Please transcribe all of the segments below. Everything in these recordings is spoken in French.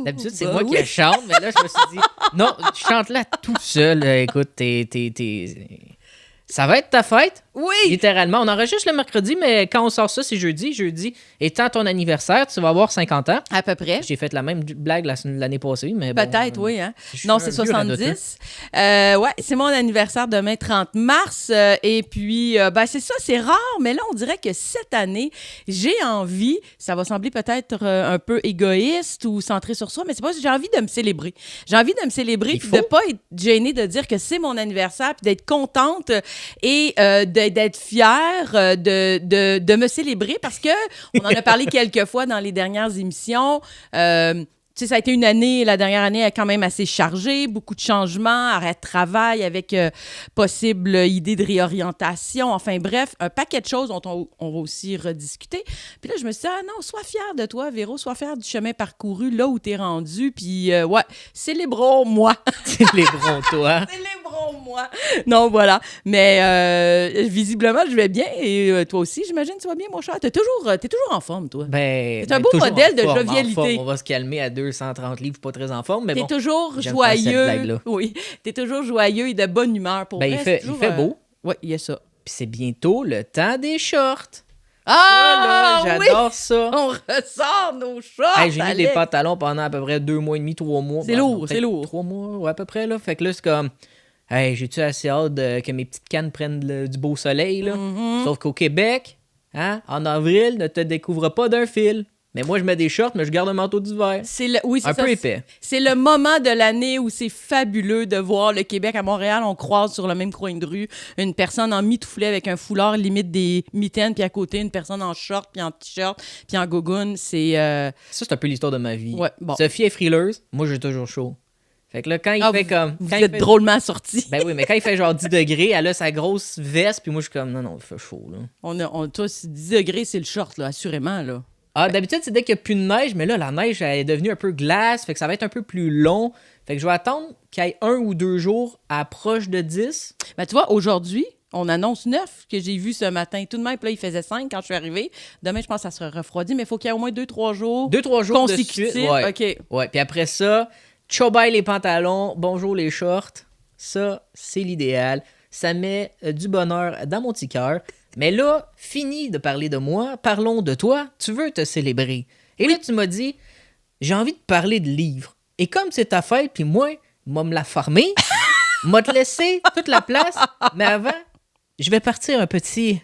D'habitude, c'est moi qui chante, mais là, je me suis dit, non, chante là tout seul. Écoute, ça va être ta fête. Oui! Littéralement. On enregistre le mercredi, mais quand on sort ça, c'est jeudi. Jeudi étant ton anniversaire, tu vas avoir 50 ans. À peu près. J'ai fait la même blague l'année passée, mais bon, Peut-être, oui. Hein? je Non, suis c'est un vieux 70. Ouais, c'est mon anniversaire demain, 30 mars. Et puis, c'est ça, c'est rare, mais là, on dirait que cette année, j'ai envie, ça va sembler peut-être un peu égoïste ou centré sur soi, mais c'est pas, j'ai envie de me célébrer. J'ai envie de me célébrer puis de pas être gênée de dire que c'est mon anniversaire puis d'être contente et d'être fière de me célébrer parce que on en a parlé quelques fois dans les dernières émissions. Tu sais, ça a été une année, la dernière année est quand même assez chargée, beaucoup de changements, arrêt de travail avec possible idée de réorientation, enfin bref, un paquet de choses dont on va aussi rediscuter. Puis là, je me suis dit, ah non, sois fière de toi, Véro, sois fière du chemin parcouru, là où t'es rendu, puis ouais, célébrons-moi. Célébrons-toi. Célébrons-moi. Non, voilà. Mais visiblement, je vais bien, et toi aussi, j'imagine, tu vas bien, mon cher. T'es toujours en forme, toi. Ben, t'es un beau modèle de jovialité. On va se calmer à 230 livres, pas très en forme, mais t'es bon. toujours j'aime joyeux. faire cette blague-là. Oui, t'es toujours joyeux et de bonne humeur. Pour ben, vrai, il fait beau. Oui, il y a ça. Puis c'est bientôt le temps des shorts. Ah, ça, là, j'adore ça. On ressort nos shorts. Hey, j'ai mis des pantalons pendant à peu près 2 mois et demi, 3 mois. C'est lourd, c'est lourd. 3 mois, ouais, à peu près, là. Fait que là, c'est comme... Hey, j'ai-tu assez hâte que mes petites cannes prennent du beau soleil, là? Mm-hmm. Sauf qu'au Québec, hein, en avril, ne te découvre pas d'un fil. Mais moi, je mets des shorts, mais je garde un manteau d'hiver. Oui, c'est un peu épais. C'est le moment de l'année où c'est fabuleux de voir le Québec. À Montréal, on croise sur le même coin de rue une personne en mitouflet avec un foulard limite des mitaines, puis à côté, une personne en short, puis en t-shirt, puis en gogoune. C'est... Ça, c'est un peu l'histoire de ma vie. Ouais, bon. Sophie est frileuse, moi, j'ai toujours chaud. Fait que là, quand il fait comme... Vous êtes drôlement sortis. Ben oui, mais quand il fait genre 10 degrés, elle a sa grosse veste, puis moi, je suis comme, non, il fait chaud, là. Toi, 10 degrés, c'est le short, là, assurément, là. Ah, d'habitude, c'est dès qu'il n'y a plus de neige, mais là, la neige, elle est devenue un peu glace, fait que ça va être un peu plus long. Fait que je vais attendre qu'il y ait 1 ou 2 jours à proche de 10. Ben, tu vois, aujourd'hui, on annonce 9 que j'ai vu ce matin. Tout de même, puis là, il faisait 5 quand je suis arrivée. Demain, je pense que ça sera refroidi, mais il faut qu'il y ait au moins 2-3 jours. 2-3 jours consécutifs. De suite. Ouais. OK. Ouais, puis après ça, ciao bye les pantalons, bonjour les shorts. Ça, c'est l'idéal. Ça met du bonheur dans mon petit cœur. Mais là, fini de parler de moi, parlons de toi. Tu veux te célébrer. Et là, tu m'as dit, j'ai envie de parler de livres. Et comme c'est ta fête, puis moi, m'a me la farmer, m'a te laissé toute la place. Mais avant, je vais partir un petit...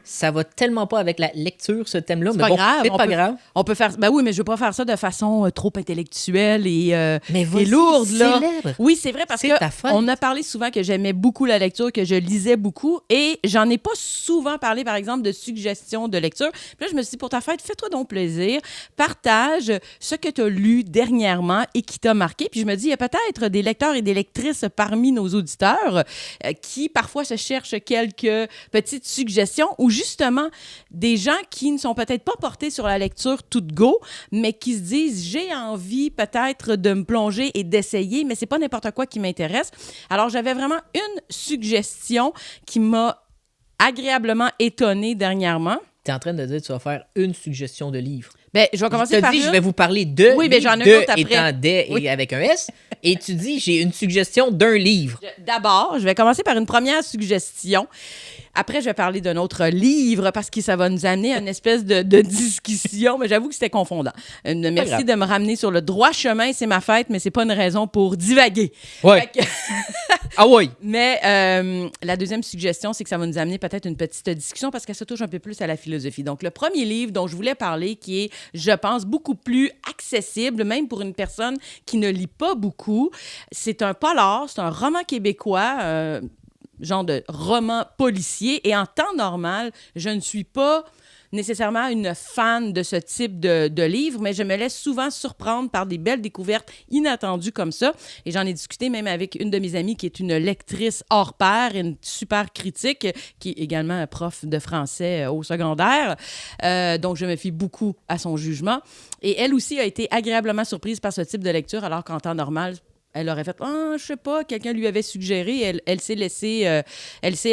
Ça va tellement pas avec la lecture, ce thème-là. C'est mais pas bon, grave. c'est pas grave. On peut faire... Ben oui, mais je veux pas faire ça de façon trop intellectuelle et vas-y, lourde, là. célèbre. Oui, c'est vrai, parce C'est que ta fête. on a parlé souvent que j'aimais beaucoup la lecture, que je lisais beaucoup, et j'en ai pas souvent parlé, par exemple, de suggestions de lecture. Puis là, je me suis dit, pour ta fête, fais-toi donc plaisir. Partage ce que tu as lu dernièrement et qui t'a marqué. Puis je me dis, il y a peut-être des lecteurs et des lectrices parmi nos auditeurs qui, parfois, se cherchent quelques petites suggestions ou justement des gens qui ne sont peut-être pas portés sur la lecture toute go, mais qui se disent, j'ai envie peut-être de me plonger et d'essayer, mais c'est pas n'importe quoi qui m'intéresse. Alors, j'avais vraiment une suggestion qui m'a agréablement étonnée dernièrement. Tu es en train de dire que tu vas faire une suggestion de livre. Ben, je vais commencer par je vais vous parler de oui, mais livre, j'en ai de une autre après. étant des Oui. et avec un S, et tu dis, j'ai une suggestion d'un livre. D'abord, je vais commencer par une première suggestion. Après, je vais parler d'un autre livre parce que ça va nous amener à une espèce de discussion, mais j'avoue que c'était confondant. Merci de me ramener sur le droit chemin. C'est ma fête, mais c'est pas une raison pour divaguer. Ouais. Ah oui. Mais la deuxième suggestion, c'est que ça va nous amener peut-être une petite discussion parce qu'elle se touche un peu plus à la philosophie. Donc, le premier livre dont je voulais parler, qui est, je pense, beaucoup plus accessible, même pour une personne qui ne lit pas beaucoup, c'est un polar, c'est un roman québécois, genre de roman policier. Et en temps normal, je ne suis pas nécessairement une fan de ce type de livre, mais je me laisse souvent surprendre par des belles découvertes inattendues comme ça. Et j'en ai discuté même avec une de mes amies qui est une lectrice hors pair, une super critique, qui est également prof de français au secondaire. Donc, je me fie beaucoup à son jugement. Et elle aussi a été agréablement surprise par ce type de lecture, alors qu'en temps normal, elle aurait fait je sais pas, quelqu'un lui avait suggéré, elle s'est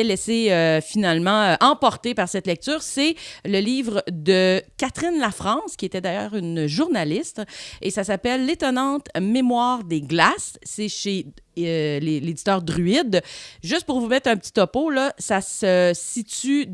laissée finalement emporter par cette lecture. C'est le livre de Catherine Lafrance, qui était d'ailleurs une journaliste, et ça s'appelle L'étonnante mémoire des glaces. C'est chez l'éditeur Druide. Juste pour vous mettre un petit topo, là, ça se situe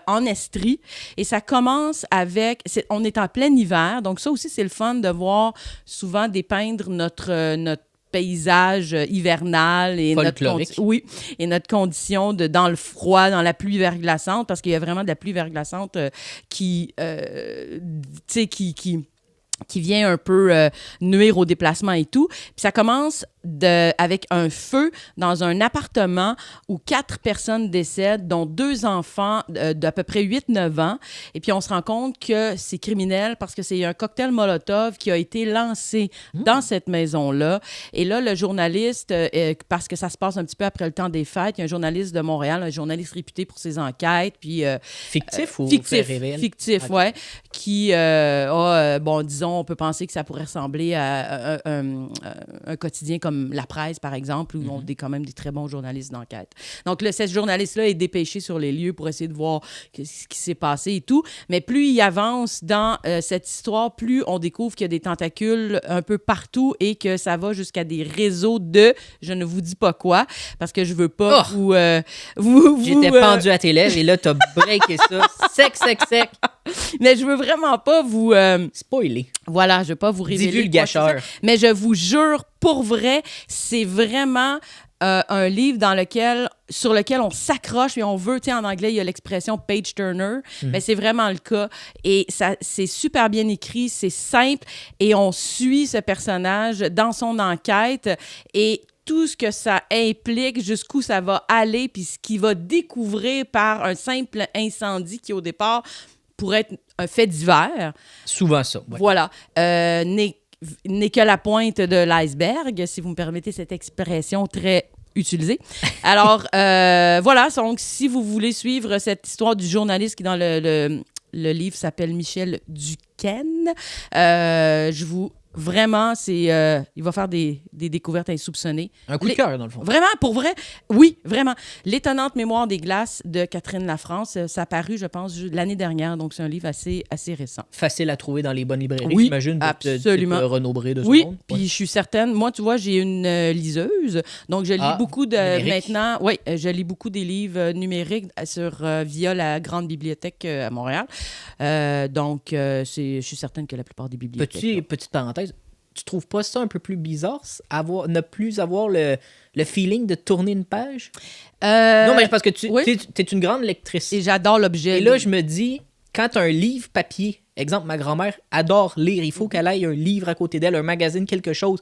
en Estrie et ça commence avec... on est en plein hiver, donc ça aussi, c'est le fun de voir souvent dépeindre notre paysage hivernal et notre condition dans le froid, dans la pluie verglaçante, parce qu'il y a vraiment de la pluie verglaçante qui vient un peu nuire au déplacement et tout. Puis ça commence avec un feu dans un appartement où 4 personnes décèdent, dont 2 enfants d'à peu près 8-9 ans. Et puis on se rend compte que c'est criminel parce que c'est un cocktail Molotov qui a été lancé dans cette maison-là. Et là, le journaliste, parce que ça se passe un petit peu après le temps des fêtes, il y a un journaliste de Montréal, un journaliste réputé pour ses enquêtes. Puis, fictif ou fictif, fait réel? Fictif, okay. Ouais. Qui disons, on peut penser que ça pourrait ressembler à un quotidien comme La Presse, par exemple, où on a quand même des très bons journalistes d'enquête. Donc, ce journaliste-là est dépêché sur les lieux pour essayer de voir ce qui s'est passé et tout. Mais plus il avance dans cette histoire, plus on découvre qu'il y a des tentacules un peu partout et que ça va jusqu'à des réseaux de je ne vous dis pas quoi, parce que je veux pas vous J'étais pendu à tes lèvres et là, t'as breaké ça sec. Mais je veux vraiment pas vous... spoiler. Voilà, je veux pas vous révéler. Divulgateur. Mais je vous jure, pour vrai, c'est vraiment un livre sur lequel on s'accroche et on veut, tu sais, en anglais, il y a l'expression page turner, mais c'est vraiment le cas. Et ça, c'est super bien écrit, c'est simple et on suit ce personnage dans son enquête et tout ce que ça implique, jusqu'où ça va aller, puis ce qu'il va découvrir par un simple incendie qui, au départ, pourrait être un fait divers. Souvent ça. Ouais. Voilà. N'est que la pointe de l'iceberg, si vous me permettez cette expression très utilisée. Alors, voilà. Donc, si vous voulez suivre cette histoire du journaliste qui, dans le livre, s'appelle Michel Duquesne, je vous... Vraiment, il va faire des découvertes insoupçonnées. Un coup de cœur, dans le fond. Vraiment, pour vrai, oui, vraiment. L'étonnante mémoire des glaces de Catherine Lafrance, ça a paru, je pense, l'année dernière, donc c'est un livre assez récent. Facile à trouver dans les bonnes librairies, oui, j'imagine. Absolument. Renaud Bré de ce oui, monde. Puis je suis certaine, moi, tu vois, j'ai une liseuse, donc je lis beaucoup maintenant, je lis beaucoup des livres numériques via la grande bibliothèque à Montréal. Donc, je suis certaine que la plupart des bibliothèques... Petite parenthèse, tu trouves pas ça un peu plus bizarre, ne plus avoir le feeling de tourner une page? Non, mais parce que tu es une grande lectrice. Et j'adore l'objet. Et là, je me dis, quand tu as un livre papier, exemple, ma grand-mère adore lire, il faut qu'elle ait un livre à côté d'elle, un magazine, quelque chose.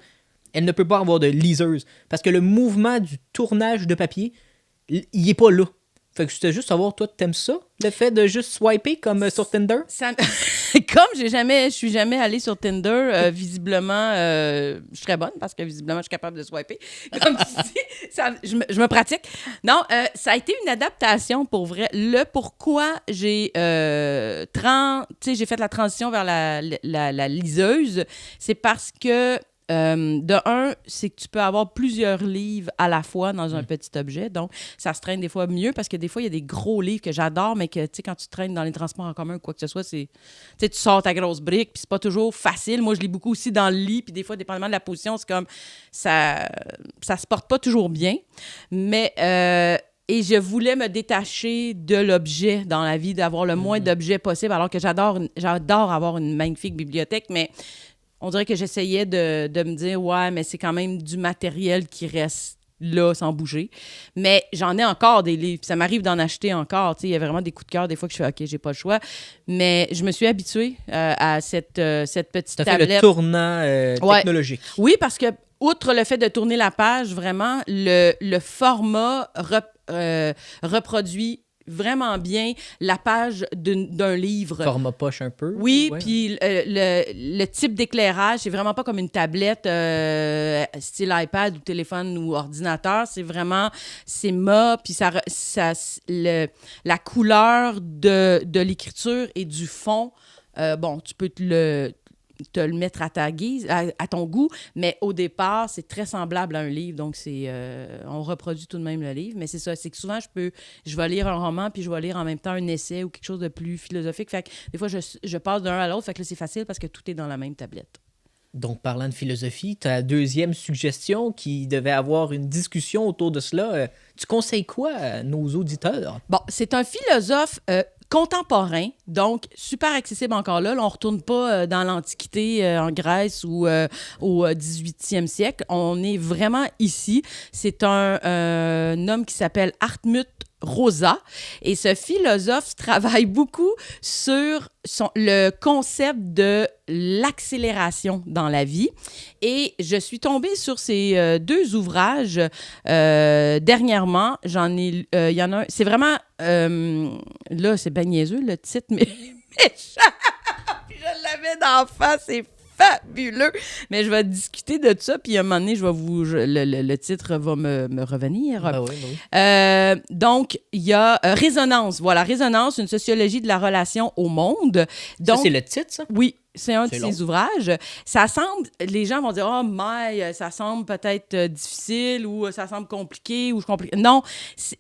Elle ne peut pas avoir de liseuse. Parce que le mouvement du tournage de papier, il est pas là. Fait que je voulais juste savoir, toi, t'aimes ça? Le fait de juste swiper comme sur Tinder? Comme je suis jamais allée sur Tinder, visiblement, je serais bonne parce que visiblement, je suis capable de swiper. Comme tu dis, je me pratique. Non, ça a été une adaptation pour vrai. Le pourquoi j'ai fait la transition vers la liseuse, c'est parce que c'est que tu peux avoir plusieurs livres à la fois dans un petit objet, donc ça se traîne des fois mieux parce que des fois il y a des gros livres que j'adore mais que tu sais quand tu traînes dans les transports en commun ou quoi que ce soit, tu sors ta grosse brique puis c'est pas toujours facile. Moi je lis beaucoup aussi dans le lit puis des fois dépendamment de la position c'est comme ça se porte pas toujours bien, mais et je voulais me détacher de l'objet dans la vie, d'avoir le moins d'objets possible alors que j'adore avoir une magnifique bibliothèque, mais on dirait que j'essayais de me dire, ouais, mais c'est quand même du matériel qui reste là, sans bouger. Mais j'en ai encore des livres. Ça m'arrive d'en acheter encore. Il y a vraiment des coups de cœur. Des fois que je fais, OK, j'ai pas le choix. Mais je me suis habituée à cette petite tablette. Ça fait le tournant technologique. Oui, parce que, outre le fait de tourner la page, vraiment, le format reproduit vraiment bien la page d'un livre. Format poche un peu. Oui, puis le type d'éclairage, c'est vraiment pas comme une tablette style iPad ou téléphone ou ordinateur. C'est mat, puis la couleur de l'écriture et du fond, tu peux te le mettre à ta guise, à ton goût, mais au départ, c'est très semblable à un livre, donc on reproduit tout de même le livre, mais c'est ça, c'est que souvent, je vais lire un roman, puis je vais lire en même temps un essai ou quelque chose de plus philosophique, fait que des fois, je passe d'un à l'autre, fait que là, c'est facile parce que tout est dans la même tablette. Donc, parlant de philosophie, ta deuxième suggestion qui devait avoir une discussion autour de cela, tu conseilles quoi à nos auditeurs? Bon, c'est un philosophe contemporain, donc super accessible encore là. Là, on ne retourne pas dans l'Antiquité en Grèce ou au 18e siècle. On est vraiment ici. C'est un homme qui s'appelle Hartmut Rosa. Et ce philosophe travaille beaucoup sur le concept de l'accélération dans la vie. Et je suis tombée sur ces deux ouvrages dernièrement. Il y en a un. C'est vraiment... là, c'est bien niaiseux, le titre, mais puis je l'avais d'en face, c'est fabuleux. Mais je vais discuter de ça, puis à un moment donné, le titre va me revenir. Ben oui, ben oui. Donc, il y a Résonance. Voilà, Résonance, une sociologie de la relation au monde. Donc, ça, c'est le titre, ça? Oui. C'est un de long. ses ouvrages. Ça semble, les gens vont dire, oh, mais ça semble peut-être difficile ou ça semble compliqué ou je complique. Non,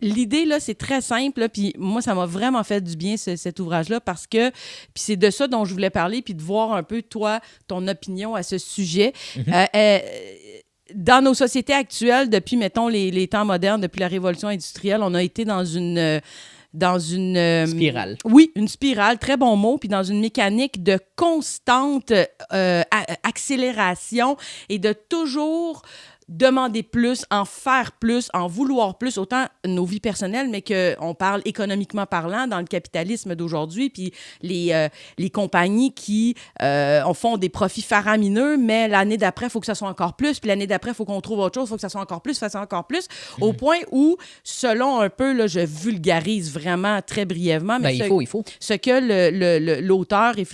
l'idée, là, c'est très simple. Là, puis moi, ça m'a vraiment fait du bien, cet ouvrage-là, parce que puis c'est de ça dont je voulais parler, puis de voir un peu, toi, ton opinion à ce sujet. Dans nos sociétés actuelles, depuis, mettons, les temps modernes, depuis la révolution industrielle, on a été dans une spirale. Oui, une spirale, très bon mot, puis dans une mécanique de constante accélération et de toujours demander plus, en faire plus, en vouloir plus, autant nos vies personnelles, mais qu'on parle économiquement parlant dans le capitalisme d'aujourd'hui, puis les compagnies qui font des profits faramineux, mais l'année d'après, il faut que ça soit encore plus, puis l'année d'après, il faut qu'on trouve autre chose, il faut que ça soit encore plus, au point où, selon un peu, là, je vulgarise vraiment très brièvement, mais il faut. Ce que l'auteur et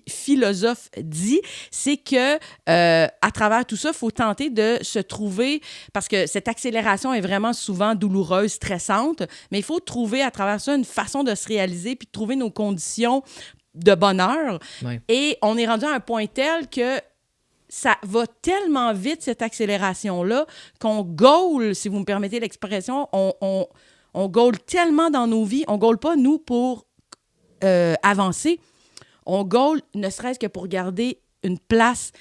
philosophe dit, c'est que à travers tout ça, il faut tenter de se trouver, parce que cette accélération est vraiment souvent douloureuse, stressante, mais il faut trouver à travers ça une façon de se réaliser puis de trouver nos conditions de bonheur. Ouais. Et on est rendu à un point tel que ça va tellement vite, cette accélération-là, qu'on gaule, si vous me permettez l'expression, on gaule tellement dans nos vies. On gaule pas, nous, pour avancer. On gaule ne serait-ce que pour garder une place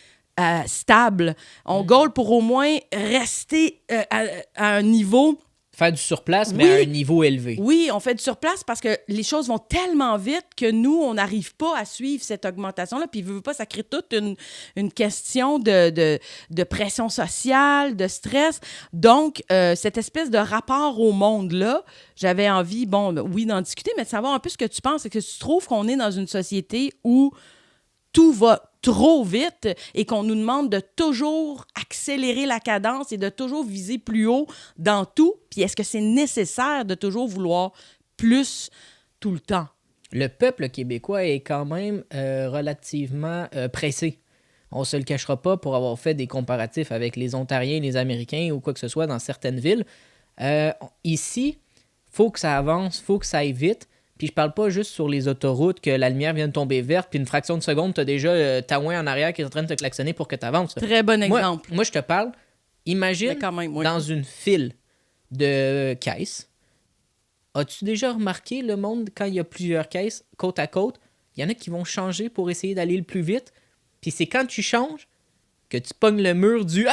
stable. On gaule pour au moins rester à un niveau... Faire du surplace, mais à un niveau élevé. Oui, on fait du surplace parce que les choses vont tellement vite que nous, on n'arrive pas à suivre cette augmentation-là. Puis, veut pas, ça crée toute une question de pression sociale, de stress. Donc, cette espèce de rapport au monde-là, j'avais envie, oui, d'en discuter, mais de savoir un peu ce que tu penses. Est-ce que tu trouves qu'on est dans une société où tout va trop vite et qu'on nous demande de toujours accélérer la cadence et de toujours viser plus haut dans tout? Puis est-ce que c'est nécessaire de toujours vouloir plus tout le temps? Le peuple québécois est quand même relativement pressé. On ne se le cachera pas pour avoir fait des comparatifs avec les Ontariens, les Américains ou quoi que ce soit dans certaines villes. Ici, il faut que ça avance, il faut que ça aille vite. Puis je parle pas juste sur les autoroutes que la lumière vient de tomber verte, puis une fraction de seconde, tu as déjà ta ouin en arrière qui est en train de te klaxonner pour que tu avances. Très bon exemple. Moi, je te parle, imagine quand même, oui. dans une file de caisses. As-tu déjà remarqué le monde quand il y a plusieurs caisses côte à côte? Il y en a qui vont changer pour essayer d'aller le plus vite. Puis c'est quand tu changes que tu pognes le mur du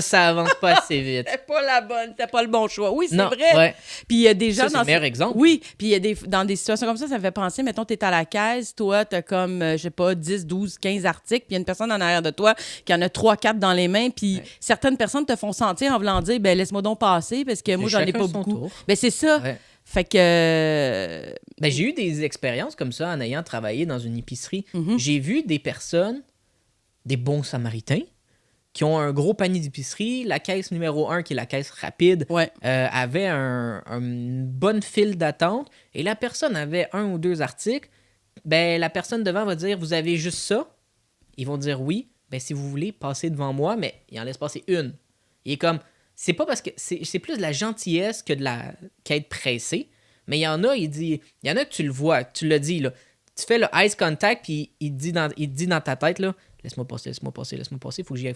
ça avance pas assez vite. C'était pas le bon choix. Oui, c'est Non, vrai. Ouais. Puis il y a des gens c'est le meilleur exemple. Oui, puis il y a dans des situations comme ça me fait penser, mettons, t'es à la caisse, toi, t'as comme, je sais pas, 10, 12, 15 articles, puis il y a une personne en arrière de toi qui en a 3, 4 dans les mains, puis certaines personnes te font sentir en voulant dire, laisse-moi donc passer, parce que moi, j'en ai pas beaucoup. C'est ça. Ouais. Fait que... J'ai eu des expériences comme ça en ayant travaillé dans une épicerie. J'ai vu des personnes, des bons samaritains, qui ont un gros panier d'épicerie. La caisse numéro 1, qui est la caisse rapide, avait une bonne file d'attente. Et la personne avait 1 ou 2 articles. La personne devant va dire, vous avez juste ça? Ils vont dire oui. Si vous voulez, passez devant moi, mais il en laisse passer une. Il est comme... C'est pas parce que... C'est plus de la gentillesse que qu'être pressé. Mais il y en a, il y en a que tu le vois, tu l'as dit, là. tu fais le eyes contact, puis il te dit dans ta tête, là, laisse-moi passer, faut que j'y aille,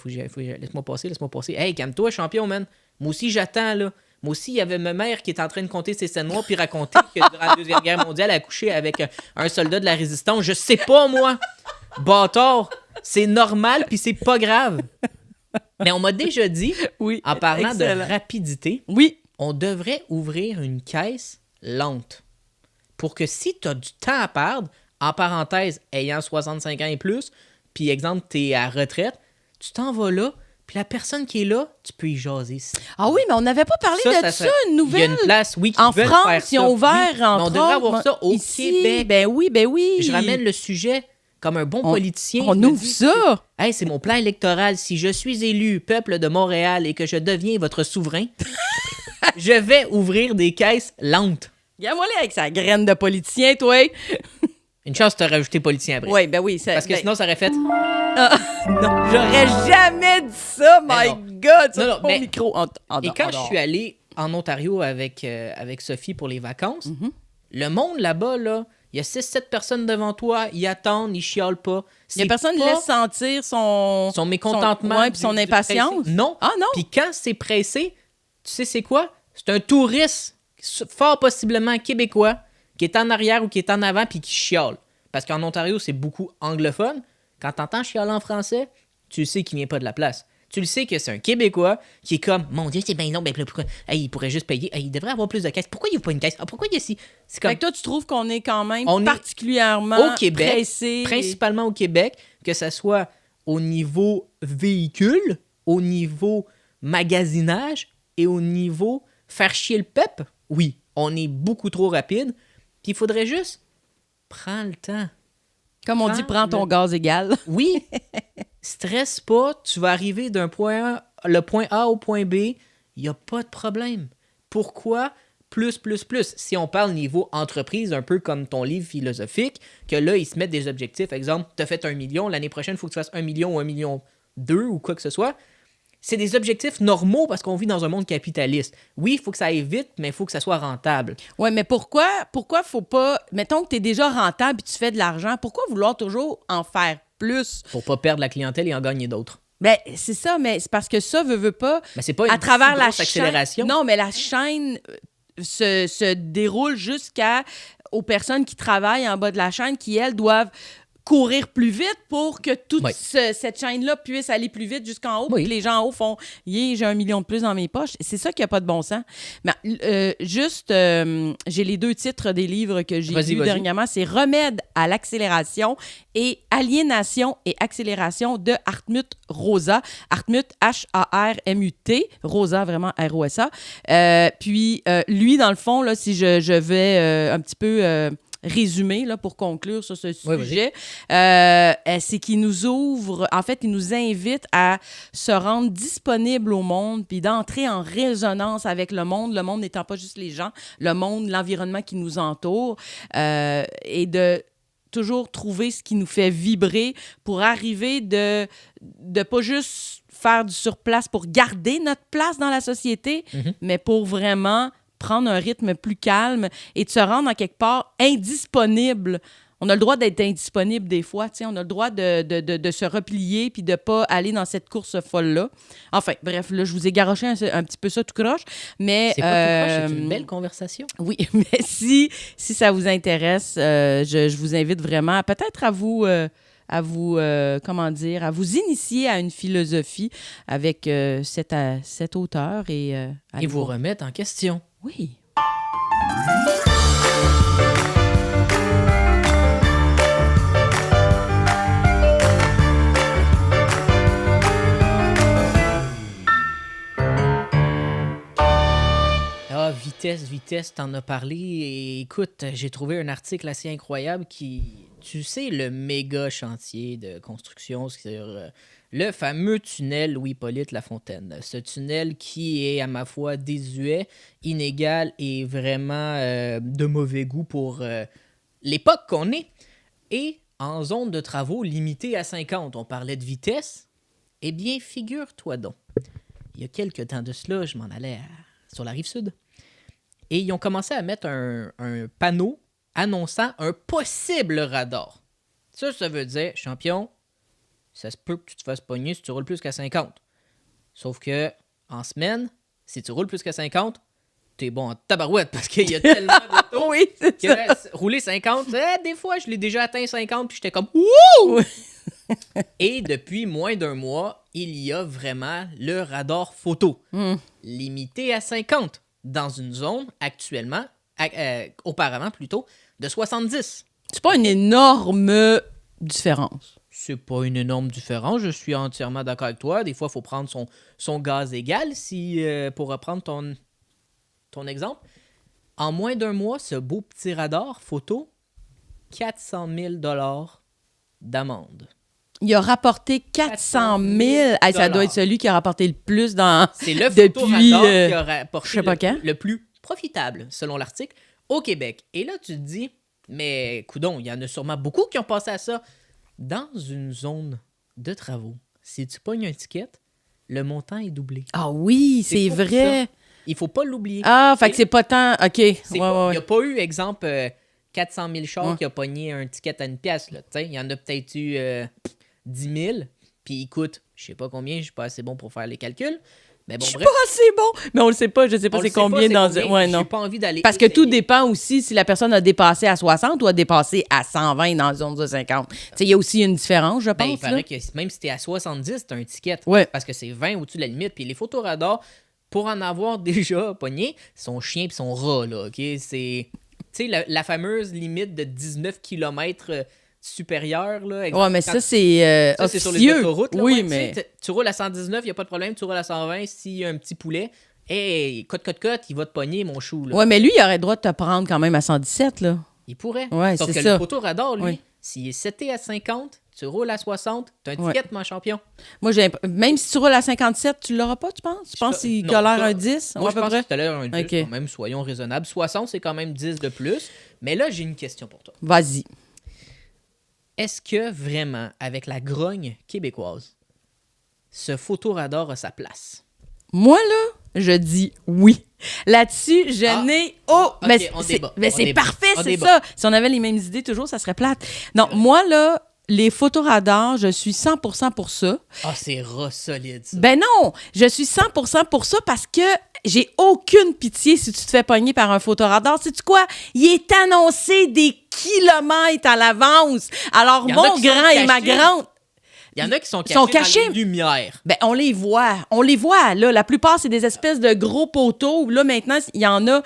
laisse-moi passer. Hey, calme-toi, champion, man. Moi aussi, j'attends, là. Moi aussi, il y avait ma mère qui était en train de compter ses scènes noires puis raconter que durant la Deuxième Guerre mondiale, elle a couché avec un soldat de la Résistance. Je sais pas, moi. Bâtard. C'est normal puis c'est pas grave. Mais on m'a déjà dit, en parlant de rapidité, on devrait ouvrir une caisse lente. Pour que si tu as du temps à perdre, en parenthèse, ayant 65 ans et plus, puis exemple, tu es à retraite, tu t'en vas là, puis la personne qui est là, tu peux y jaser. Ah oui, mais on n'avait pas parlé de ça, une nouvelle. Il y a une place, oui, qui en veulent France, faire ça. Ils ont ouvert, oui, entre on devrait avoir autres, ça au ici, Québec. Ben oui. Je ramène le sujet comme un bon politicien. On ouvre ça. Hey, c'est mon plan électoral. Si je suis élu peuple de Montréal et que je deviens votre souverain, je vais ouvrir des caisses lentes. Regarde-moi là avec sa graine de politicien, toi. Une chance de te rajouter politicien après. Oui, ben oui. Parce que sinon, ça aurait fait... non, j'aurais jamais dit ça, my God, sur ton micro. Et quand je suis allé en Ontario avec Sophie pour les vacances, le monde là-bas, là, il y a 6-7 personnes devant toi, ils attendent, ils chiolent pas. Il y a personne qui laisse sentir son mécontentement puis son impatience. Non. Ah non. Puis quand c'est pressé, tu sais c'est quoi? C'est un touriste, fort possiblement québécois, qui est en arrière ou qui est en avant puis qui chiale. Parce qu'en Ontario, c'est beaucoup anglophone. Quand t'entends chialer en français, tu sais qu'il vient pas de la place. Tu le sais que c'est un Québécois qui est comme, mon Dieu, c'est bien long, ben pourquoi? Hey, il pourrait juste payer. Hey, il devrait avoir plus de caisses. Pourquoi il n'y a pas une caisse? Ah, pourquoi il y a si? C'est comme... Fait que toi, tu trouves qu'on est quand même particulièrement au Québec, pressé. Principalement au Québec, que ce soit au niveau véhicule, au niveau magasinage et au niveau faire chier le peuple. Oui, on est beaucoup trop rapide. Puis il faudrait juste prendre le temps. Comme on dit, prends ton gaz égal. Oui. Stresse pas, tu vas arriver le point A au point B, il n'y a pas de problème. Pourquoi plus? Si on parle niveau entreprise, un peu comme ton livre philosophique, que là, ils se mettent des objectifs. Exemple, tu as fait 1 million, l'année prochaine, il faut que tu fasses 1 million ou 1 million 2 ou quoi que ce soit. C'est des objectifs normaux parce qu'on vit dans un monde capitaliste. Oui, il faut que ça aille vite, mais il faut que ça soit rentable. Oui, mais pourquoi faut pas... Mettons que tu es déjà rentable et tu fais de l'argent, pourquoi vouloir toujours en faire plus? Pour pas perdre la clientèle et en gagner d'autres. Ben, c'est ça, mais c'est parce que ça veut pas... Mais c'est pas une à travers la accélération. Non, mais la chaîne se déroule aux personnes qui travaillent en bas de la chaîne qui, elles, doivent courir plus vite pour que toute cette chaîne-là puisse aller plus vite jusqu'en haut. Puis que les gens en haut font « j'ai 1 million de plus dans mes poches ». C'est ça qui n'a pas de bon sens. Mais j'ai les 2 titres des livres que j'ai lus dernièrement. C'est « Remède à l'accélération » et « Aliénation et accélération » de Hartmut Rosa. Hartmut, H-A-R-M-U-T. Rosa, vraiment R-O-S-A. Puis lui, dans le fond, là, si je vais un petit peu... résumé là, pour conclure sur ce sujet, c'est qu'il nous ouvre, en fait, il nous invite à se rendre disponible au monde puis d'entrer en résonance avec le monde n'étant pas juste les gens, le monde, l'environnement qui nous entoure, et de toujours trouver ce qui nous fait vibrer pour arriver de pas juste faire du surplace pour garder notre place dans la société, mais pour vraiment prendre un rythme plus calme et de se rendre en quelque part indisponible. On a le droit d'être indisponible des fois, on a le droit de se replier puis de pas aller dans cette course folle-là. Enfin, bref, là, je vous ai garoché un petit peu ça tout croche, mais... C'est pas tout croche, c'est une belle conversation. Oui, mais si ça vous intéresse, je vous invite vraiment peut-être à vous initier à une philosophie avec cet auteur et vous remettre en question. Oui. Ah, vitesse, t'en as parlé. Et écoute, j'ai trouvé un article assez incroyable tu sais, le méga chantier de construction sur le fameux tunnel Louis-Hippolyte Lafontaine. Ce tunnel qui est, à ma foi, désuet, inégal et vraiment de mauvais goût pour l'époque qu'on est. Et en zone de travaux limitée à 50, on parlait de vitesse. Eh bien, figure-toi donc, il y a quelques temps de cela, je m'en allais sur la Rive-Sud. Et ils ont commencé à mettre un panneau annonçant un possible radar. Ça veut dire, champion, ça se peut que tu te fasses pogner si tu roules plus qu'à 50. Sauf que, en semaine, si tu roules plus qu'à 50, t'es bon en tabarouette parce qu'il y a tellement d'autos Oui, c'est que ça. rouler 50, des fois, je l'ai déjà atteint 50 puis j'étais comme « Wouh! » Et depuis moins d'un mois, il y a vraiment le radar photo, limité à 50 dans une zone actuellement, auparavant plutôt, de 70. C'est pas une énorme différence. C'est pas une énorme différence, je suis entièrement d'accord avec toi. Des fois, il faut prendre son gaz égal pour reprendre ton exemple. En moins d'un mois, ce beau petit radar photo, 400 000 d'amende. Il a rapporté 400 000. Hey, ça doit être celui qui a rapporté le plus dans... C'est le depuis, photoradar qui a rapporté je sais pas quand. le plus profitable, selon l'article, au Québec. Et là, tu te dis, mais coudonc, il y en a sûrement beaucoup qui ont passé à ça. Dans une zone de travaux, si tu pognes un ticket, le montant est doublé. Ah oui, c'est pour vrai. ça. Il faut pas l'oublier. Ah, fait que c'est pas tant... OK. Il Ouais. n'y a pas eu, exemple, 400 000 chars qui a pogné un ticket à une pièce. Là, il y en a peut-être eu 10 000. Puis il coûte, je sais pas combien, je suis pas assez bon pour faire les calculs. Mais bon, Je suis bref. pas assez bon. Mais on le sait pas, je sais pas On c'est le sait pas, combien c'est dans... combien. Ouais, J'ai non. pas envie d'aller Parce que tout essayer. dépend aussi si la personne a dépassé à 60 ou a dépassé à 120 dans la zone de 50. Tu sais, il y a aussi une différence, je Ben, il pense. paraît là. que même si t'es à 70, t'as un ticket. Ouais. Parce que c'est 20 au-dessus de la limite. Puis les photoradars, pour en avoir déjà pogné, son chien et son rat, là, OK? C'est, tu sais, la fameuse limite de 19 km supérieure, là. Ouais, mais Quand- ça, c'est ça, c'est sur les officieux. autoroutes, là. Oui, ouais, mais... tu sais, tu roules à 119, il n'y a pas de problème. Tu roules à 120, s'il y a un petit poulet, hey, cote, il va te pogner, mon chou, là. Ouais, mais lui, il aurait le droit de te prendre quand même à 117, là. Il pourrait. Ouais, Sauf c'est que ça. le photoradar, lui, Oui. s'il est seté à 50, tu roules à 60, t'as un Ouais. ticket, mon champion. Moi, même si tu roules à 57, tu l'auras pas, tu penses? Tu penses qu'il Non, a l'air ça- un 10? Moi, à je peu pense près? que tu as l'air un 10, Ok. quand même, soyons raisonnables. 60, c'est quand même 10 de plus. Mais là, j'ai une question pour toi. Vas-y. Est-ce que vraiment, avec la grogne québécoise, ce photoradar a sa place? Moi, là, je dis oui. Là-dessus, je Ah. n'ai... Oh! Ok, Mais on c'est débat, mais on c'est débat, parfait, on c'est débat. ça. Si on avait les mêmes idées, toujours, ça serait plate. Non, moi, là, les photoradars, je suis 100% pour ça. Ah, c'est ras solide, ça. Ben non, je suis 100% pour ça parce que j'ai aucune pitié si tu te fais pogner par un photoradar. Sais-tu quoi? Il est annoncé des kilomètres à l'avance. Alors, Il y en a mon qui sont grand et ma cachés. grande... Il y en a qui sont Ils sont cachés dans cachés. les lumières. Ben, on les voit. On les voit, là. La plupart, c'est des espèces de gros poteaux. Là, maintenant, il y en a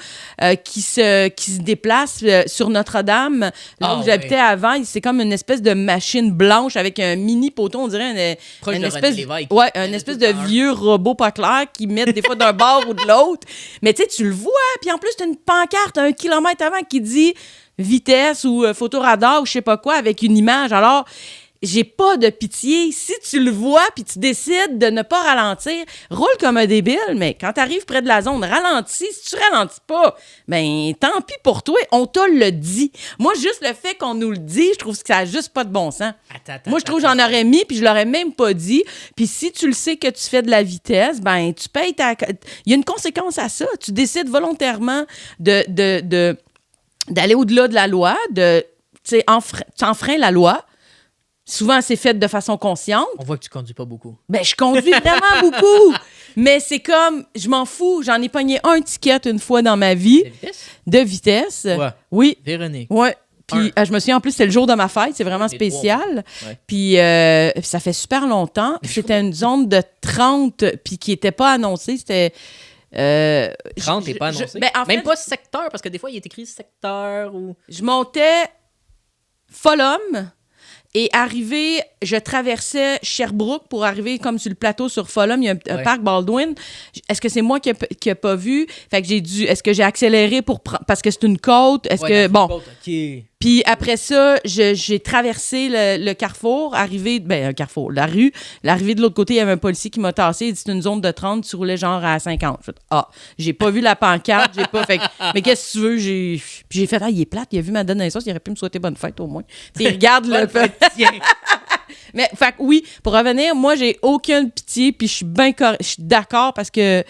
qui se déplacent sur Notre-Dame. Là Ah, où j'habitais ouais. avant, c'est comme une espèce de machine blanche avec un mini poteau. On dirait Proche une de espèce, René Lévesque. ouais, Il y en une a espèce tout de le temps un. vieux robot pas clair qui mettent des fois d'un bord ou de l'autre. Mais tu sais, tu le vois. Puis en plus, tu as une pancarte 1 kilomètre avant qui dit vitesse ou photoradar ou je sais pas quoi avec une image. Alors... J'ai pas de pitié. Si tu le vois puis tu décides de ne pas ralentir, roule comme un débile, mais quand tu arrives près de la zone, ralentis. Si tu ralentis pas, ben tant pis pour toi, on te le dit. Moi, juste le fait qu'on nous le dit, je trouve que ça a juste pas de bon sens. Attends, Moi, je trouve que j'en aurais mis puis je l'aurais même pas dit. Puis si tu le sais que tu fais de la vitesse, ben tu payes ta... Il y a une conséquence à ça. Tu décides volontairement d'aller au-delà de la loi, tu enfreins la loi. Souvent, c'est fait de façon consciente. On voit que tu conduis pas beaucoup. Ben, je conduis vraiment beaucoup. Mais c'est comme, je m'en fous. J'en ai pogné un ticket une fois dans ma vie La vitesse? de vitesse. Ouais. Oui, Véronique. ouais. Puis je me souviens, en plus, c'est le jour de ma fête. C'est vraiment Les spécial. Ouais. Puis ça fait super longtemps. C'était une zone de 30, puis qui n'était pas annoncée. C'était... 30 n'est pas annoncé. Ben, en Même fait, pas secteur, parce que des fois, il est écrit secteur ou... je montais Folum. Et arrivé, je traversais Sherbrooke pour arriver comme sur le plateau sur Folum. Il y a un Ouais. parc Baldwin. Est-ce que c'est moi qui a pas vu? Fait que est-ce que j'ai accéléré parce que c'est une côte? Est-ce que, bon. OK. Puis après ça, j'ai traversé le carrefour, un carrefour, la rue. L'arrivée de l'autre côté, il y avait un policier qui m'a tassé. Il dit, c'est une zone de 30, tu roulais genre à 50. J'ai fait, j'ai pas vu la pancarte, j'ai pas fait. Mais qu'est-ce que tu veux? Puis j'ai fait, il est plate, il a vu ma donne naissance, il aurait pu me souhaiter bonne fête au moins. T'sais, il regarde le peu. Tiens. Mais, fait que oui, pour revenir, moi, j'ai aucune pitié, puis je suis je suis d'accord parce que.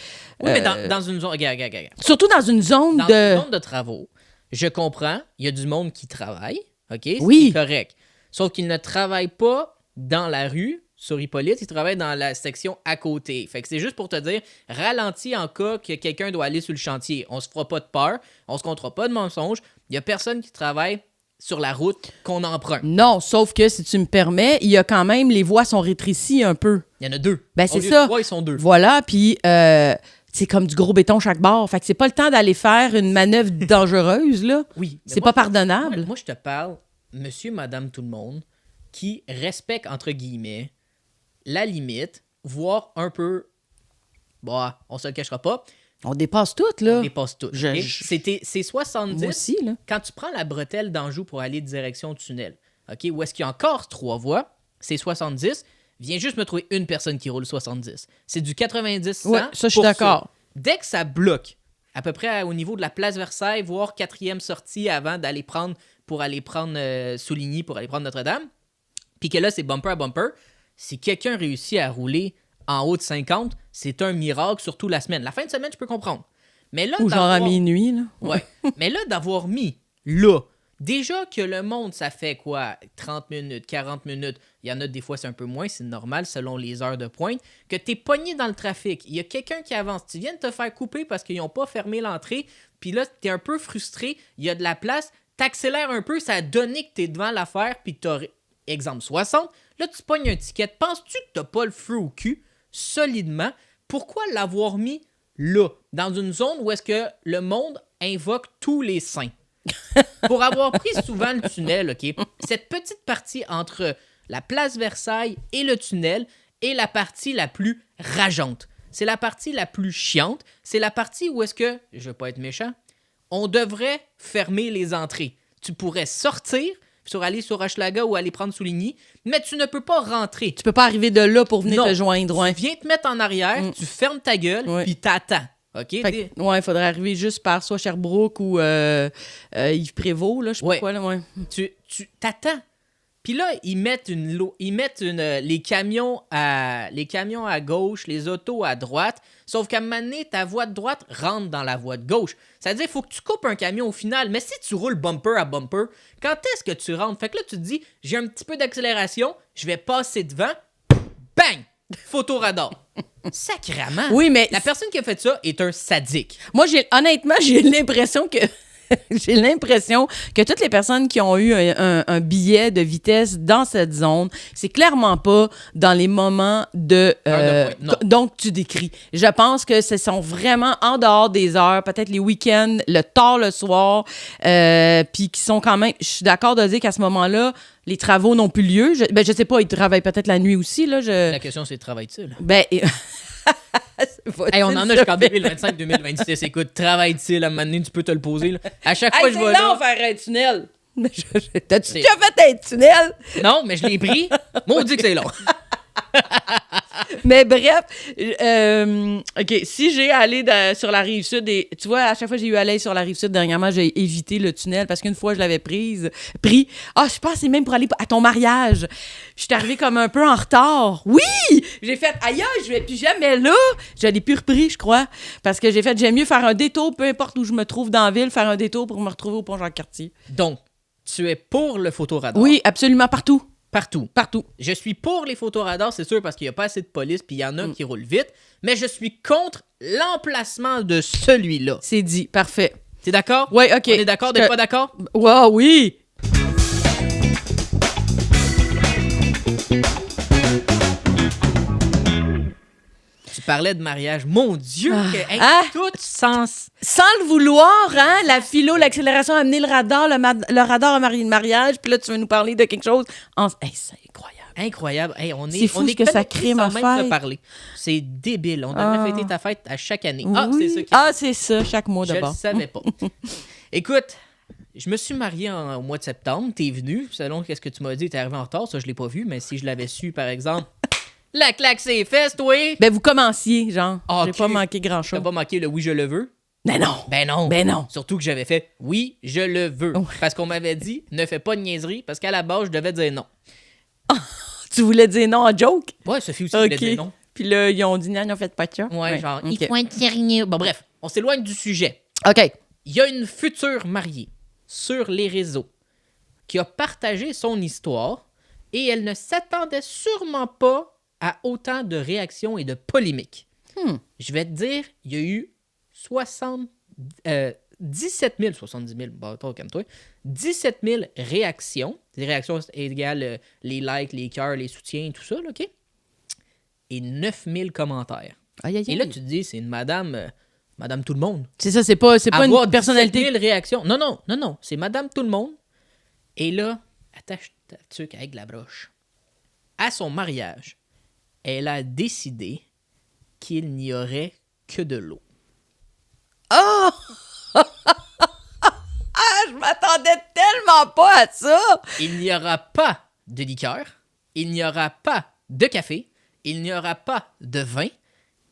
Oui, mais dans une zone... Regarde. Surtout dans une zone Dans de. une zone de travaux, je comprends, il y a du monde qui travaille, OK? Oui. C'est correct. Sauf qu'ils ne travaillent pas dans la rue, sur Hippolyte, ils travaillent dans la section à côté. Fait que c'est juste pour te dire, ralentis en cas que quelqu'un doit aller sur le chantier. On se fera pas de peur, on se comptera pas de mensonges. Il y a personne qui travaille sur la route qu'on emprunte. Non, sauf que, si tu me permets, il y a quand même, les voies sont rétrécies un peu. Il y en a 2. Ben, c'est Au lieu ça. de 3, ils sont 2. Voilà, puis c'est comme du gros béton chaque bord. Fait que c'est pas le temps d'aller faire une manœuvre dangereuse, là. Oui. C'est pas pardonnable. Moi, je te parle, monsieur, madame, tout le monde, qui respecte, entre guillemets, la limite, voire un peu... Bon, on se le cachera pas. On dépasse tout, là. On dépasse tout. Je- OK? je- C'est 70. Moi aussi, là. Quand tu prends la bretelle d'Anjou pour aller direction tunnel, OK, où est-ce qu'il y a encore 3 voies, c'est 70. Viens juste me trouver une personne qui roule 70. C'est du 90-100. Ouais, ça, je suis pour d'accord. Dès que ça bloque, à peu près au niveau de la place Versailles, voire 4e sortie avant d'aller prendre Souligny, pour aller prendre Notre-Dame, puis que là, c'est bumper à bumper, si quelqu'un réussit à rouler en haut de 50, c'est un miracle, surtout la semaine. La fin de semaine, je peux comprendre. Mais là, Ou genre à d'avoir- minuit, là. Ouais. Mais là, d'avoir mis là, déjà que le monde, ça fait quoi? 30 minutes, 40 minutes. Il y en a des fois, c'est un peu moins, c'est normal selon les heures de pointe. Que t'es pogné dans le trafic. Il y a quelqu'un qui avance. Tu viens de te faire couper parce qu'ils n'ont pas fermé l'entrée. Puis là, t'es un peu frustré. Il y a de la place. T'accélères un peu. Ça a donné que t'es devant l'affaire. Puis t'as, exemple, 60. Là, tu pognes un ticket. Penses-tu que t'as pas le feu au cul solidement? Pourquoi l'avoir mis là, dans une zone où est-ce que le monde invoque tous les saints? Pour avoir pris souvent le tunnel, OK, cette petite partie entre la place Versailles et le tunnel est la partie la plus rageante. C'est la partie la plus chiante. C'est la partie où est-ce que, je veux pas être méchant, on devrait fermer les entrées. Tu pourrais sortir, aller sur Hochelaga ou aller prendre Souligny, mais tu ne peux pas rentrer. Tu peux pas arriver de là pour venir Non. te joindre, ouais. Tu viens te mettre en arrière, tu fermes ta gueule, Ouais. puis t'attends. OK? Fait que, ouais, il faudrait arriver juste par soit Sherbrooke ou Yves Prévost, là, je sais Ouais. pas quoi, là, ouais. Tu t'attends. Puis là, ils mettent les camions à gauche, les autos à droite. Sauf qu'à un moment donné, ta voie de droite rentre dans la voie de gauche. C'est-à-dire qu'il faut que tu coupes un camion au final. Mais si tu roules bumper à bumper, quand est-ce que tu rentres? Fait que là, tu te dis, j'ai un petit peu d'accélération, je vais passer devant. Bang! Photoradar. Sacrément. Oui, mais La personne qui a fait ça est un sadique. moi, honnêtement, j'ai l'impression que toutes les personnes qui ont eu un billet de vitesse dans cette zone, c'est clairement pas dans les moments de Heure de pointe, non. donc tu décris. Je pense que ce sont vraiment en dehors des heures, peut-être les week-ends, tard le soir, puis qui sont quand même. Je suis d'accord de dire qu'à ce moment-là, les travaux n'ont plus lieu. Je sais pas, ils travaillent peut-être la nuit aussi là. La question, c'est travaille-t-il? Ben. Hey, on en a jusqu'en 2025-2026. Écoute, travaille-t-il à un moment donné, tu peux te le poser. Là. À chaque fois que je vais là... faire un tunnel. T'as-tu C'est- déjà fait un tunnel? Non, mais je l'ai pris. Maudit que c'est long. Mais bref, OK, si j'ai allé sur la Rive-Sud, et tu vois, à chaque fois que j'ai eu à aller sur la Rive-Sud, dernièrement, j'ai évité le tunnel parce qu'une fois, je l'avais pris. Ah, je pense que c'est même pour aller à ton mariage. Je suis arrivée comme un peu en retard. Oui! J'ai fait, aïe, je vais plus jamais là. Je l'ai plus repris, je crois, parce que j'aime mieux faire un détour, peu importe où je me trouve dans la ville, faire un détour pour me retrouver au Pont-Jacques-Cartier. Donc, tu es pour le photoradar. Oui, absolument, partout. Partout. Partout. Je suis pour les photoradars, c'est sûr, parce qu'il n'y a pas assez de police, puis il y en a qui roulent vite, mais je suis contre l'emplacement de celui-là. C'est dit, parfait. T'es d'accord? Oui, OK. On est d'accord, t'es pas d'accord? Wow, oui! Tu parlais de mariage. Mon Dieu! Hey, Ah. tout sens... Sans le vouloir, hein, la philo, l'accélération a amené le radar, le radar a marié le mariage, puis là, tu veux nous parler de quelque chose. Hey, c'est incroyable. Incroyable. Hey, C'est fou ce que ça crée, ma sans même fête. te parler. C'est débile. On devrait fêter ta fête à chaque année. Ah, Oui. c'est ça qui... Ah, c'est ça, chaque mois Je d'abord. le savais pas. Écoute, je me suis marié au mois de septembre. T'es venu. Selon ce que tu m'as dit, t'es arrivé en retard. Ça, je l'ai pas vu. Mais si je l'avais su, par exemple... La claque ses fesses, toi! Ben, vous commenciez, genre. Ah, J'ai ok. pas manqué grand-chose. T'as pas manqué le « oui, je le veux ». Ben non! Ben non. Ben non! Surtout que j'avais fait « oui, je le veux Ouais. Parce qu'on m'avait dit « ne fais pas de niaiserie » parce qu'à la base, je devais dire non. Tu voulais dire non en joke? Ouais, Sophie aussi voulait OK. dire non. Puis là, ils ont dit non, ils ont fait pas de ça. Ouais, genre, OK. il faut être sérieux. Bon, bref, on s'éloigne du sujet. OK. Il y a une future mariée sur les réseaux, qui a partagé son histoire et elle ne s'attendait sûrement pas à autant de réactions et de polémiques. Je vais te dire, il y a eu 17 000, 70 000, bon, calme-toi, 17 000 réactions. Les réactions égales les likes, les cœurs, les soutiens, tout ça, là, OK? Et 9 000 commentaires. Aïe, aïe, Et là, aïe. tu te dis, c'est une madame tout le monde. C'est ça, c'est pas Avoir une personnalité. 17 000 réactions. Non, c'est madame tout le monde. Et là, attache ta tuque avec la broche. À son mariage, elle a décidé qu'il n'y aurait que de l'eau. Oh! Je m'attendais tellement pas à ça! Il n'y aura pas de liqueur, il n'y aura pas de café, il n'y aura pas de vin,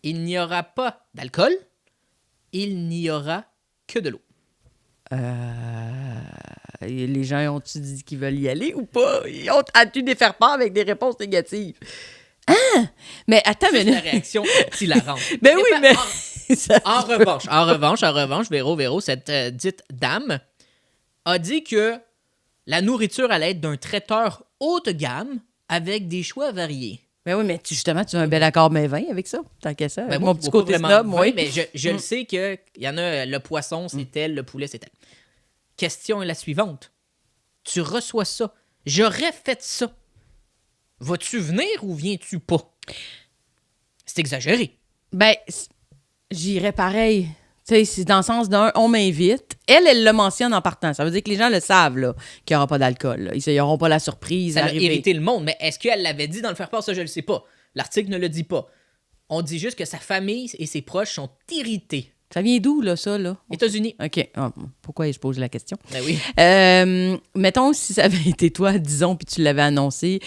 il n'y aura pas d'alcool, il n'y aura que de l'eau. Les gens ont-tu dit qu'ils veulent y aller ou pas? As-tu des faire part avec des réponses négatives? Ah! Mais attends, C'est mais... la réaction hilarante. Ben oui, mais... En revanche, Véro, cette dite dame a dit que la nourriture allait être d'un traiteur haut de gamme avec des choix variés. Ben oui, mais justement, tu as un bel accord mais 20 avec ça, tant qu'à ça. Ben, Mon moi, petit je bois côté pas vraiment snob, de vin, moi. mais je le sais qu'il y en a, le poisson, c'est tel, le poulet, c'est tel. Question est la suivante. Tu reçois ça. J'aurais fait ça. Vas-tu venir ou viens-tu pas? C'est exagéré. Ben, j'irais pareil. Tu sais, c'est dans le sens d'un, on m'invite. Elle le mentionne en partant. Ça veut dire que les gens le savent, là, qu'il n'y aura pas d'alcool. Là. Ils n'auront pas la surprise Ça a d'arriver. irrité le monde, mais est-ce qu'elle l'avait dit dans le faire-part? Ça, je le sais pas. L'article ne le dit pas. On dit juste que sa famille et ses proches sont irrités. Ça vient d'où, là, ça, là? États-Unis. OK. Ah, pourquoi je pose la question? Ben oui. Mettons, si ça avait été toi, disons, puis tu l'avais annoncé,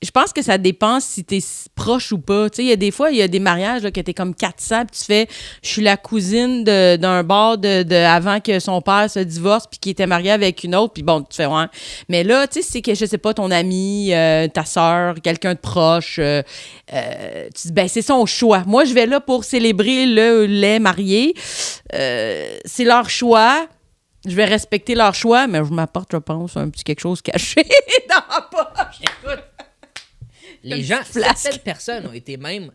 je pense que ça dépend si t'es proche ou pas. Tu sais, il y a des fois, il y a des mariages là, que t'es comme 400, puis tu fais « Je suis la cousine d'un bar avant que son père se divorce, puis qui était marié avec une autre. » Puis bon, tu fais « Ouais. » Mais là, tu sais, c'est que, je sais pas, ton ami, ta sœur, quelqu'un de proche, tu dis « Ben, c'est son choix. Moi, je vais là pour célébrer les mariés. C'est leur choix. » Je vais respecter leur choix, mais je m'apporte, je pense, un petit quelque chose caché dans ma poche. Écoute, les gens, certaines personnes ont été même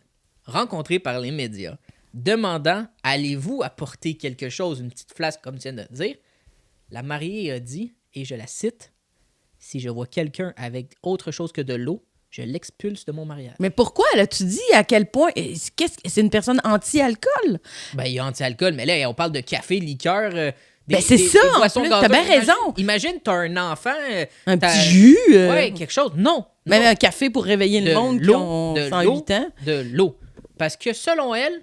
rencontrées par les médias demandant « Allez-vous apporter quelque chose, une petite flasque, comme tu viens de dire? » La mariée a dit, et je la cite, « Si je vois quelqu'un avec autre chose que de l'eau, je l'expulse de mon mariage. » Mais pourquoi, là, tu dis à quel point... C'est une personne anti-alcool? Ben, il y a anti-alcool, mais là, on parle de café, liqueur... c'est ça, en boissons plus, gazeuses. t'as bien raison. Imagine, t'as un enfant... Un petit jus? Ouais, quelque chose. Non. Même un café pour réveiller le monde qui ont 108 ans? De l'eau. Parce que selon elle,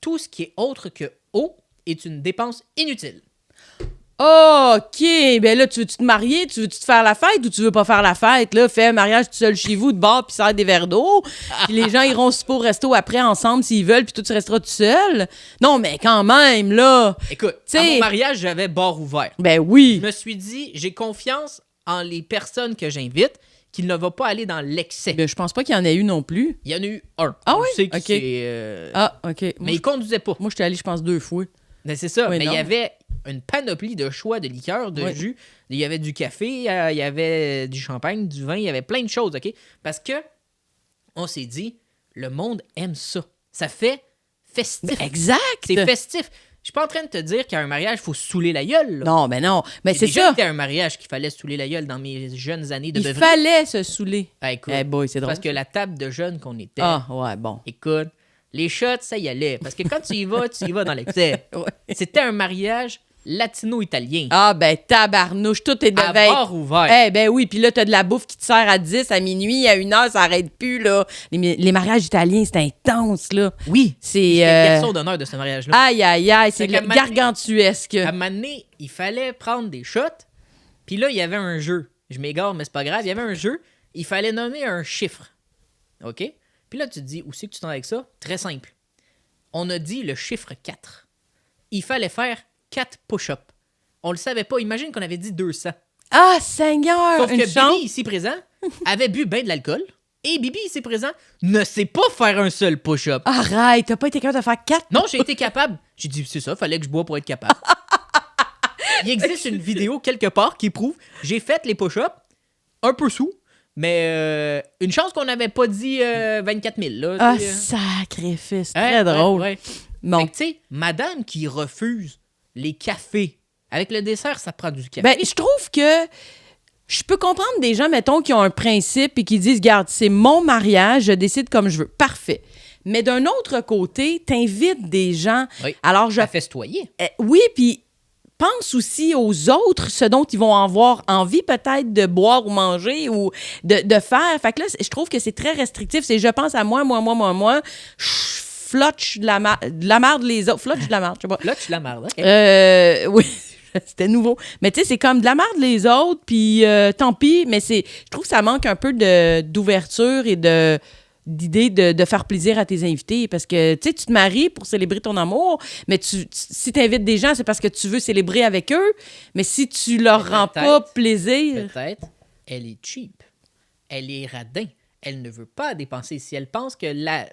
tout ce qui est autre que eau est une dépense inutile. OK, ben là, tu veux-tu te marier? Tu veux-tu te faire la fête ou tu veux pas faire la fête? Là, fais un mariage tout seul chez vous, de bord, puis sers des verres d'eau. Puis les gens iront super au resto après ensemble s'ils veulent, puis toi, tu resteras tout seul. Non, mais quand même, là. Écoute, T'sais- à mon mariage, j'avais bar ouvert. Ben oui. Je me suis dit, j'ai confiance en les personnes que j'invite, qu'il ne va pas aller dans l'excès. Ben, je pense pas qu'il y en ait eu non plus. Il y en a eu un. Ah Je oui? sais que Ok. c'est... Ah, OK. Mais il conduisait pas. Moi, je suis allée, je pense, 2 fois. Ben, c'est ça. Oui, mais non. il y avait une panoplie de choix de liqueurs, de Oui. jus. Il y avait du café, il y avait du champagne, du vin, il y avait plein de choses, OK? Parce que on s'est dit, le monde aime ça. Ça fait festif. Exact. C'est festif. Je suis pas en train de te dire qu'à un mariage, il faut se saouler la gueule. Là. Non, mais non. Mais J'ai c'est déjà ça. été à un mariage qu'il fallait se saouler la gueule dans mes jeunes années de Il beuverie. fallait se saouler. Ah, écoute, Eh boy, c'est drôle. parce que la table de jeunes qu'on était, Ah, ouais, bon. écoute, les shots, ça y allait. Parce que quand tu y vas dans l'excès. Ouais. C'était un mariage latino-italien. Ah, ben, tabarnouche, tout est à devait être... bar ouvert. Eh ben oui, puis là, t'as de la bouffe qui te sert à 10, à minuit, à 1h, ça arrête plus, là. Les mariages italiens, c'est intense, là. Oui. C'est... J'étais le garçon d'honneur de ce mariage-là. Aïe, aïe, aïe, c'est Fait qu'à un moment donné- gargantuesque. À un moment donné, il fallait prendre des shots. Puis là, il y avait un jeu. Je m'égare, mais c'est pas grave. Il y avait un jeu. Il fallait nommer un chiffre. OK? Puis là, tu te dis, où c'est que tu t'en vas avec ça? Très simple. On a dit le chiffre 4. Il fallait faire 4 push-ups. On le savait pas. Imagine qu'on avait dit 200. Ah, Seigneur, Sauf une que chance. Bibi, ici présent, avait bu ben de l'alcool. Et Bibi, ici présent, ne sait pas faire un seul push-up. Arrête, t'as pas été capable de faire 4? Non, j'ai été capable. J'ai dit, c'est ça, fallait que je bois pour être capable. Il existe une vidéo quelque part qui prouve j'ai fait les push-ups un peu sous, mais une chance qu'on n'avait pas dit 24 000. Là, Ah, sacrifice. Très drôle. Ouais. Bon. Fait que, tu sais, madame qui refuse les cafés, avec le dessert, ça prend du café. Ben, je trouve que je peux comprendre des gens, mettons, qui ont un principe et qui disent, regarde, c'est mon mariage, je décide comme je veux. Parfait. Mais d'un autre côté, t'invites des gens. Oui. Alors, À festoyer. oui, puis pense aussi aux autres, ce dont ils vont avoir envie peut-être de boire ou manger ou de faire. Fait que là, je trouve que c'est très restrictif. C'est je pense à moi. Je flotche de la marde les autres. Flotche de la marde, je sais pas. Là, tu la marde. OK. Oui. C'était nouveau. Mais tu sais, c'est comme de la marde les autres, puis tant pis, mais je trouve que ça manque un peu d'ouverture et d'idée de faire plaisir à tes invités. Parce que, tu sais, tu te maries pour célébrer ton amour, mais si tu invites des gens, c'est parce que tu veux célébrer avec eux. Mais si tu leur rends pas plaisir... Peut-être, elle est cheap. Elle est radin. Elle ne veut pas dépenser. Si elle pense que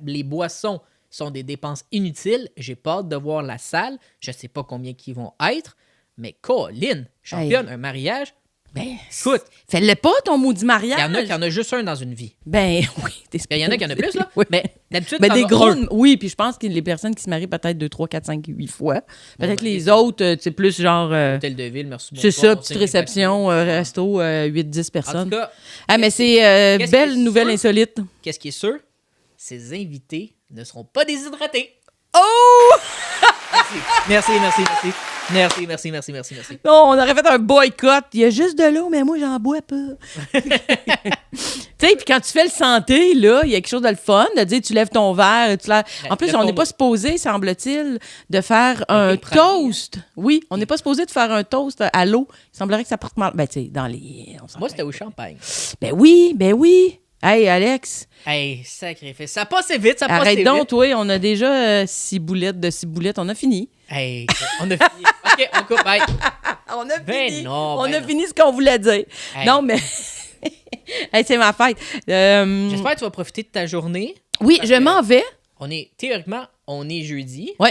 les boissons sont des dépenses inutiles, j'ai pas hâte de voir la salle. Je sais pas combien qui vont être, mais Colin, championne, un mariage... Ben, écoute, fais-le pas, ton maudit mariage. Il y en a qui en a juste un dans une vie. Ben oui. Il y en a qui en a plus, là. Oui. Mais d'habitude, ben, t'en des as gros. un. Oui, puis je pense que les personnes qui se marient peut-être 2, 3, 4, 5, 8 fois. Peut-être ben, les autres, c'est plus genre. Hôtel de ville, merci beaucoup. C'est ça, petite réception, resto, 8-10 En personnes. tout cas, Ah, mais c'est qu'est-ce qui belle est nouvelle sûr? insolite. Qu'est-ce qui est sûr? Ces invités ne seront pas déshydratés. Oh! Merci. Merci. Non, on aurait fait un boycott. Il y a juste de l'eau, mais moi, j'en bois pas. Tu sais, puis quand tu fais le santé, là, il y a quelque chose de le fun, de dire tu lèves ton verre. En plus, on n'est pas supposé, semble-t-il, de faire un toast. Oui, on n'est pas supposé de faire un toast à l'eau. Il semblerait que ça porte mal. Ben, tu sais, dans les... Moi, c'était au champagne. Ben oui. Hey, Alex. Hey, sacrifice. Ça passait vite, Arrête donc, toi, on a déjà 6 boulettes on a fini. Hey, on a fini. OK, on coupe. Bye. On a fini. Non, on a fini ce qu'on voulait dire. Hey. Non, mais... hey, c'est ma fête. J'espère que tu vas profiter de ta journée. Oui, je m'en vais. Théoriquement, on est jeudi. Oui.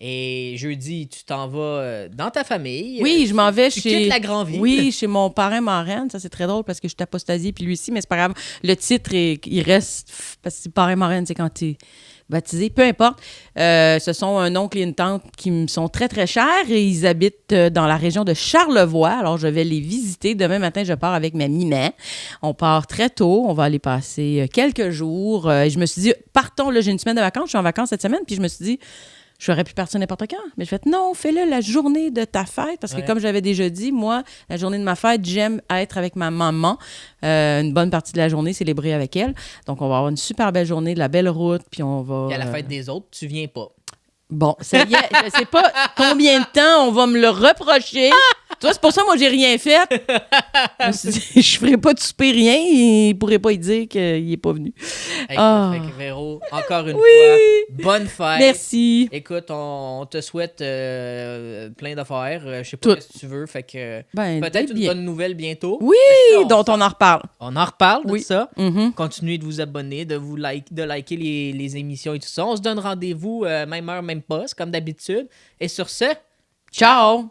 Et jeudi, tu t'en vas dans ta famille. Oui, je m'en vais tu chez... quittes la grande ville. Oui, chez mon parrain marraine. Ça, c'est très drôle parce que je suis apostasiée, puis lui aussi, mais c'est pas grave. Le titre, il reste... Parce que parrain marraine, c'est quand tu es baptisé. Peu importe. Ce sont un oncle et une tante qui me sont très, très chers et ils habitent dans la région de Charlevoix. Alors, je vais les visiter. Demain matin, je pars avec ma Minet. On part très tôt. On va aller passer quelques jours. Et je me suis dit, partons, là, j'ai une semaine de vacances. Je suis en vacances cette semaine, puis je me suis dit... J'aurais pu partir n'importe quand. Mais je fais non, fais-le la journée de ta fête. Parce que comme j'avais déjà dit, moi, la journée de ma fête, j'aime être avec ma maman. Une bonne partie de la journée, célébrer avec elle. Donc, on va avoir une super belle journée, de la belle route. Puis on va... Et à la fête des autres, tu viens pas. Bon, ça y est, je sais pas combien de temps on va me le reprocher. Toi, c'est pour ça, moi, j'ai rien fait. Je me suis dit, je ferai pas de souper, rien. Il pourrait pas y dire qu'il est pas venu. Hey, Ah. fait que Véro, encore une Oui. fois, bonne fête. Merci. Écoute, on te souhaite plein d'affaires. Je sais pas Tout. ce que tu veux. Fait que Ben, peut-être une bien. bonne nouvelle bientôt. Oui, Mais ça, dont on en reparle. on en reparle de Oui. ça. Mhm. Continuez de vous abonner, de liker les émissions et tout ça. On se donne rendez-vous, même heure, même poste, comme d'habitude. Et sur ce, Ciao.